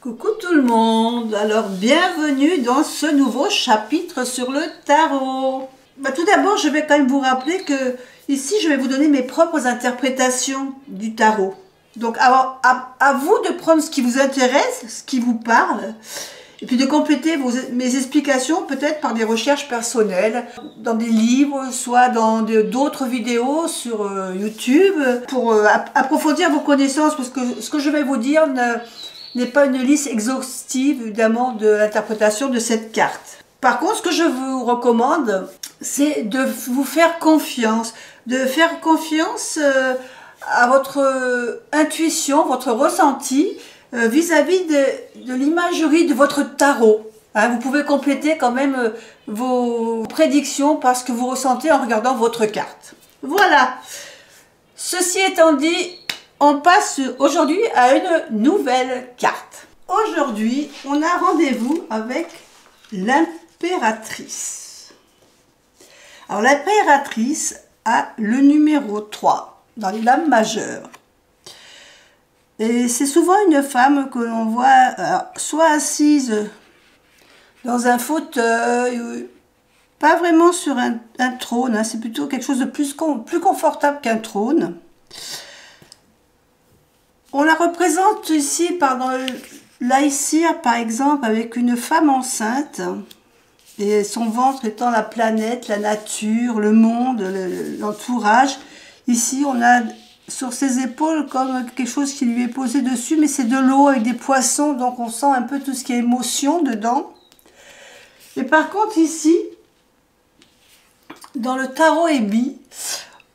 Coucou tout le monde, alors bienvenue dans ce nouveau chapitre sur le tarot. Tout d'abord, je vais quand même vous rappeler que ici, je vais vous donner mes propres interprétations du tarot. Donc, à vous de prendre ce qui vous intéresse, ce qui vous parle, et puis de compléter mes explications peut-être par des recherches personnelles, dans des livres, soit dans d'autres vidéos sur YouTube, pour approfondir vos connaissances, parce que ce que je vais vous dire n'est pas une liste exhaustive, évidemment, de l'interprétation de cette carte. Par contre, ce que je vous recommande, c'est de vous faire confiance, à votre intuition, votre ressenti, vis-à-vis de l'imagerie de votre tarot. Hein, vous pouvez compléter quand même vos prédictions par ce que vous ressentez en regardant votre carte. Voilà. Ceci étant dit, on passe aujourd'hui à une nouvelle carte. Aujourd'hui, on a rendez-vous avec l'impératrice. Alors l'impératrice a le numéro 3 dans les lames majeures. Et c'est souvent une femme que l'on voit soit assise dans un fauteuil, pas vraiment sur un trône, hein, c'est plutôt quelque chose de plus confortable qu'un trône. On la représente ici dans l'Aïssir, par exemple, avec une femme enceinte, et son ventre étant la planète, la nature, le monde, l'entourage. Ici, on a sur ses épaules comme quelque chose qui lui est posé dessus, mais c'est de l'eau avec des poissons, donc on sent un peu tout ce qui est émotion dedans. Et par contre, ici, dans le tarot Ebi,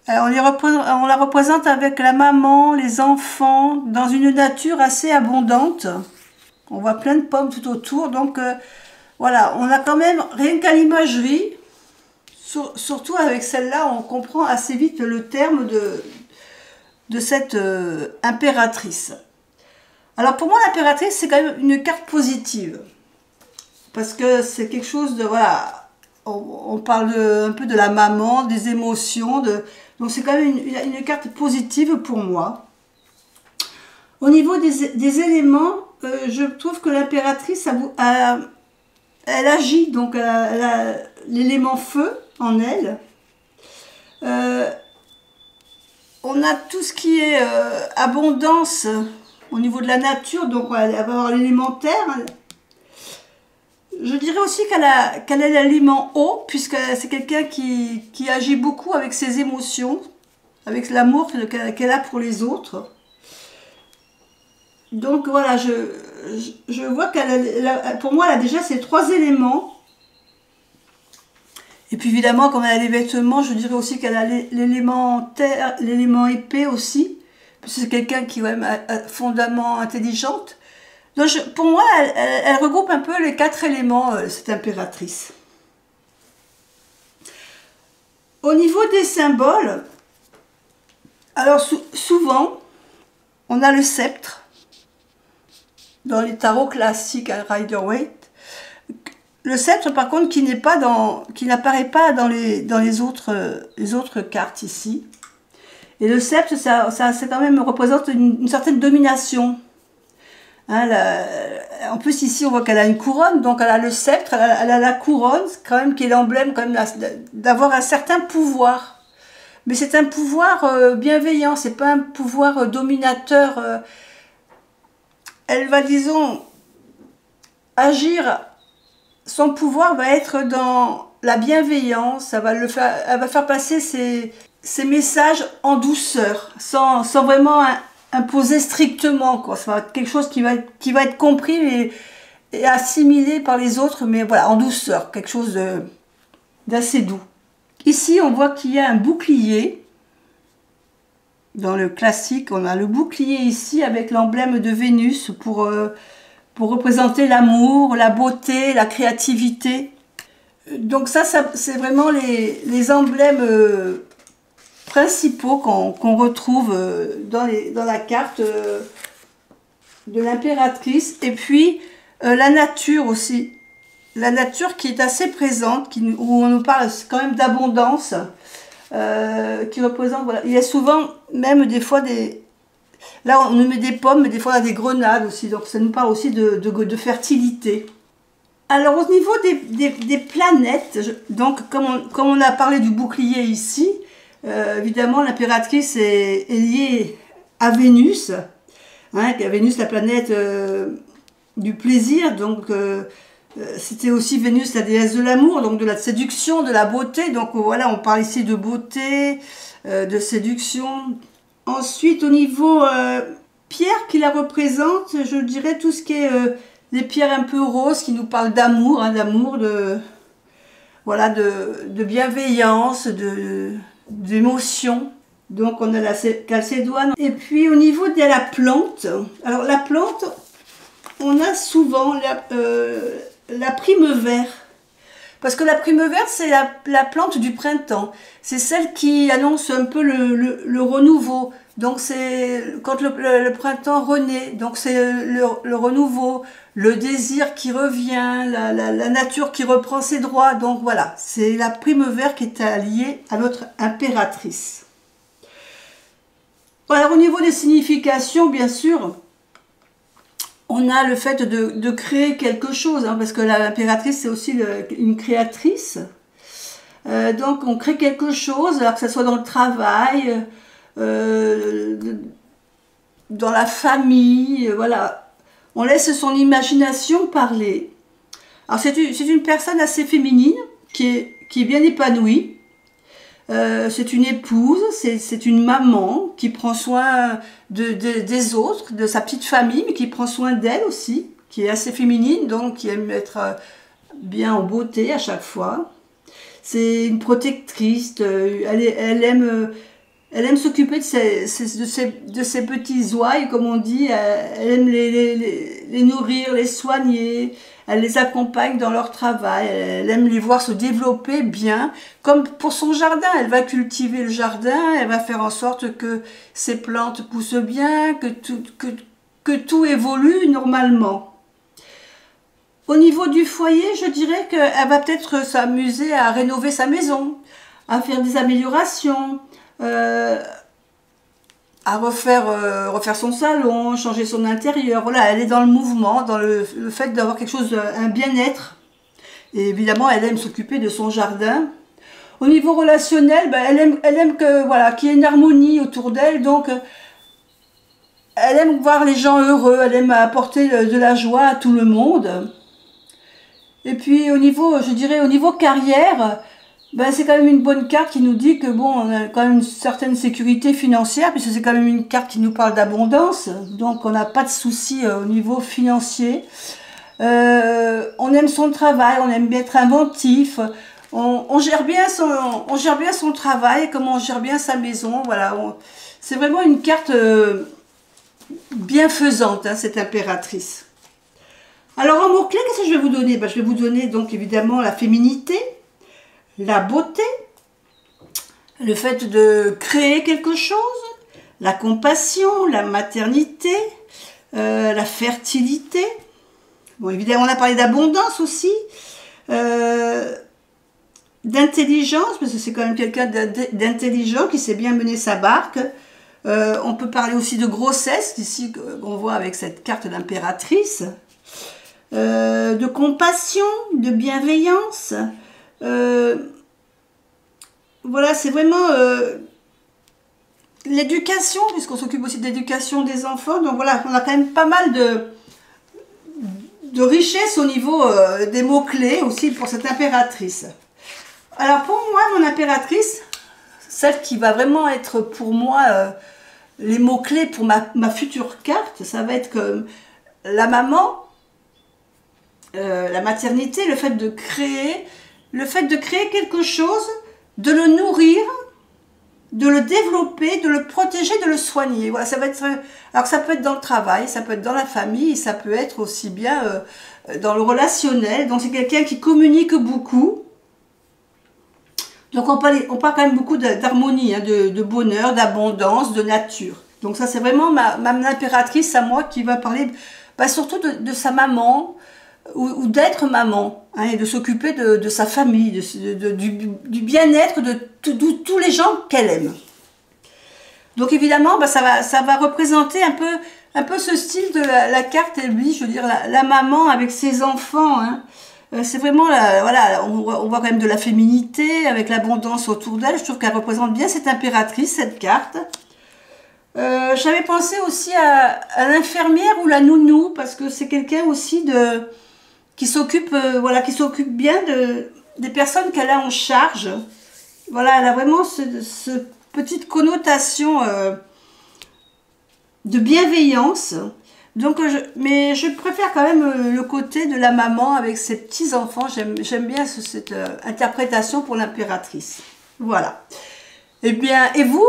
on la représente avec la maman, les enfants, dans une nature assez abondante. On voit plein de pommes tout autour. Donc voilà, on a quand même, rien qu'à l'imagerie, surtout avec celle-là, on comprend assez vite le terme de cette impératrice. Alors pour moi, l'impératrice, c'est quand même une carte positive. Parce que c'est quelque chose de, voilà, on parle un peu de la maman, des émotions, donc c'est quand même une carte positive pour moi. Au niveau des éléments, je trouve que l'impératrice, elle agit, donc elle a l'élément feu en elle. On a tout ce qui est abondance au niveau de la nature, donc elle va avoir l'élément terre. Je dirais aussi qu'elle a l'élément eau, puisque c'est quelqu'un qui agit beaucoup avec ses émotions, avec l'amour qu'elle a pour les autres. Donc voilà, je vois pour moi, elle a déjà ces 3 éléments. Et puis évidemment, comme elle a les vêtements, je dirais aussi qu'elle a l'élément terre, l'élément épée aussi, puisque c'est quelqu'un qui est quand même fondamentalement intelligente. Donc pour moi, elle regroupe un peu les 4 éléments, cette impératrice. Au niveau des symboles, alors souvent, on a le sceptre, dans les tarots classiques à Rider-Waite. Le sceptre, par contre, qui n'apparaît pas dans les autres cartes ici. Et le sceptre, ça quand même représente une certaine domination. Hein, en plus ici on voit qu'elle a une couronne, donc elle a le sceptre, elle a la couronne quand même qui est l'emblème quand même d'avoir un certain pouvoir. Mais c'est un pouvoir bienveillant, c'est pas un pouvoir dominateur. Elle va, disons, agir, son pouvoir va être dans la bienveillance, elle va faire passer ses messages en douceur, sans vraiment imposé strictement, quoi. Ça va être quelque chose qui va être compris et assimilé par les autres, mais voilà, en douceur, quelque chose d'assez doux. Ici, on voit qu'il y a un bouclier. Dans le classique, on a le bouclier ici avec l'emblème de Vénus pour représenter l'amour, la beauté, la créativité. Donc ça c'est vraiment les emblèmes principaux qu'on retrouve dans la carte de l'impératrice. Et puis la nature aussi, la nature qui est assez présente, où on nous parle quand même d'abondance, qui représente, voilà. Il y a souvent même des fois Là, on nous met des pommes, mais des fois on a des grenades aussi. Donc ça nous parle aussi de fertilité. Alors au niveau des planètes, donc comme on a parlé du bouclier ici, évidemment l'impératrice est liée à Vénus. Hein, Vénus, la planète du plaisir, donc c'était aussi Vénus, la déesse de l'amour, donc de la séduction, de la beauté. Donc voilà, on parle ici de beauté, de séduction. Ensuite, au niveau pierre qui la représente, je dirais tout ce qui est les pierres un peu roses qui nous parlent d'amour, hein, d'amour, voilà, de bienveillance, d'émotion. Donc on a la calcédoine. Et puis au niveau de la plante, alors la plante, on a souvent la prime vert. Parce que la prime verte, c'est la plante du printemps. C'est celle qui annonce un peu le renouveau. Donc c'est quand le printemps renaît. Donc c'est le renouveau, le désir qui revient, la nature qui reprend ses droits. Donc voilà, c'est la prime verte qui est liée à notre impératrice. Alors au niveau des significations, bien sûr, on a le fait de créer quelque chose, hein, parce que l'impératrice, c'est aussi une créatrice. Donc on crée quelque chose, alors que ce soit dans le travail, dans la famille, voilà. On laisse son imagination parler. Alors c'est une personne assez féminine, qui est bien épanouie. C'est une épouse, c'est une maman qui prend soin des autres, de sa petite famille, mais qui prend soin d'elle aussi, qui est assez féminine, donc qui aime être bien en beauté à chaque fois. C'est une protectrice, elle aime s'occuper de ses petits ouailles, comme on dit, elle aime les nourrir, les soigner, elle les accompagne dans leur travail, elle aime les voir se développer bien, comme pour son jardin, elle va cultiver le jardin, elle va faire en sorte que ses plantes poussent bien, que tout évolue normalement. Au niveau du foyer, je dirais qu'elle va peut-être s'amuser à rénover sa maison, à faire des améliorations, à refaire son salon, changer son intérieur. Voilà, elle est dans le mouvement, dans le fait d'avoir quelque chose, un bien-être. Et évidemment, elle aime s'occuper de son jardin. Au niveau relationnel, ben, elle aime que voilà, qu'il y ait une harmonie autour d'elle. Donc, elle aime voir les gens heureux. Elle aime apporter de la joie à tout le monde. Et puis, je dirais, au niveau carrière, ben, c'est quand même une bonne carte qui nous dit que bon, on a quand même une certaine sécurité financière, puisque c'est quand même une carte qui nous parle d'abondance, donc on n'a pas de soucis au niveau financier. On aime son travail, on aime bien être inventif, on gère bien son travail, comme on gère bien sa maison, voilà. C'est vraiment une carte bienfaisante, hein, cette impératrice. Alors en mots-clés, qu'est-ce que je vais vous donner? Ben, je vais vous donner donc évidemment la féminité, la beauté, le fait de créer quelque chose, la compassion, la maternité, la fertilité. Bon, évidemment, on a parlé d'abondance aussi, d'intelligence, parce que c'est quand même quelqu'un d'intelligent qui sait bien mener sa barque. On peut parler aussi de grossesse, ici qu'on voit avec cette carte d'impératrice, de compassion, de bienveillance. Voilà, c'est vraiment l'éducation, puisqu'on s'occupe aussi de l'éducation des enfants. Donc voilà, on a quand même pas mal de richesse au niveau des mots-clés aussi pour cette impératrice. Alors pour moi, mon impératrice, celle qui va vraiment être pour moi les mots-clés pour ma future carte, ça va être comme la maman, la maternité, le fait de créer quelque chose, de le nourrir, de le développer, de le protéger, de le soigner. Voilà, ça va être. Alors ça peut être dans le travail, ça peut être dans la famille, ça peut être aussi bien dans le relationnel. Donc c'est quelqu'un qui communique beaucoup. Donc on parle quand même beaucoup d'harmonie, hein, de bonheur, d'abondance, de nature. Donc ça c'est vraiment ma impératrice à moi qui va parler surtout de sa maman, ou d'être maman, hein, et de s'occuper de sa famille, du bien-être de tous les gens qu'elle aime. Donc évidemment, bah, ça va représenter un peu ce style de la carte Elby, je veux dire, la maman avec ses enfants. Hein. C'est vraiment, voilà, on voit quand même de la féminité, avec l'abondance autour d'elle. Je trouve qu'elle représente bien cette impératrice, cette carte. J'avais pensé aussi à l'infirmière ou la nounou, parce que c'est quelqu'un aussi qui s'occupe voilà, qui s'occupe bien des personnes qu'elle a en charge. Voilà, elle a vraiment ce petite connotation de bienveillance. Donc, mais je préfère quand même le côté de la maman avec ses petits-enfants. J'aime bien cette interprétation pour l'impératrice. Voilà. Eh bien, et vous,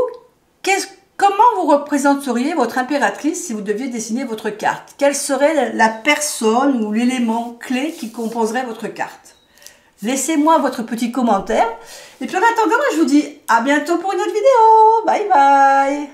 comment vous représenteriez votre impératrice si vous deviez dessiner votre carte? Quelle serait la personne ou l'élément clé qui composerait votre carte? Laissez-moi votre petit commentaire. Et puis en attendant, je vous dis à bientôt pour une autre vidéo. Bye bye.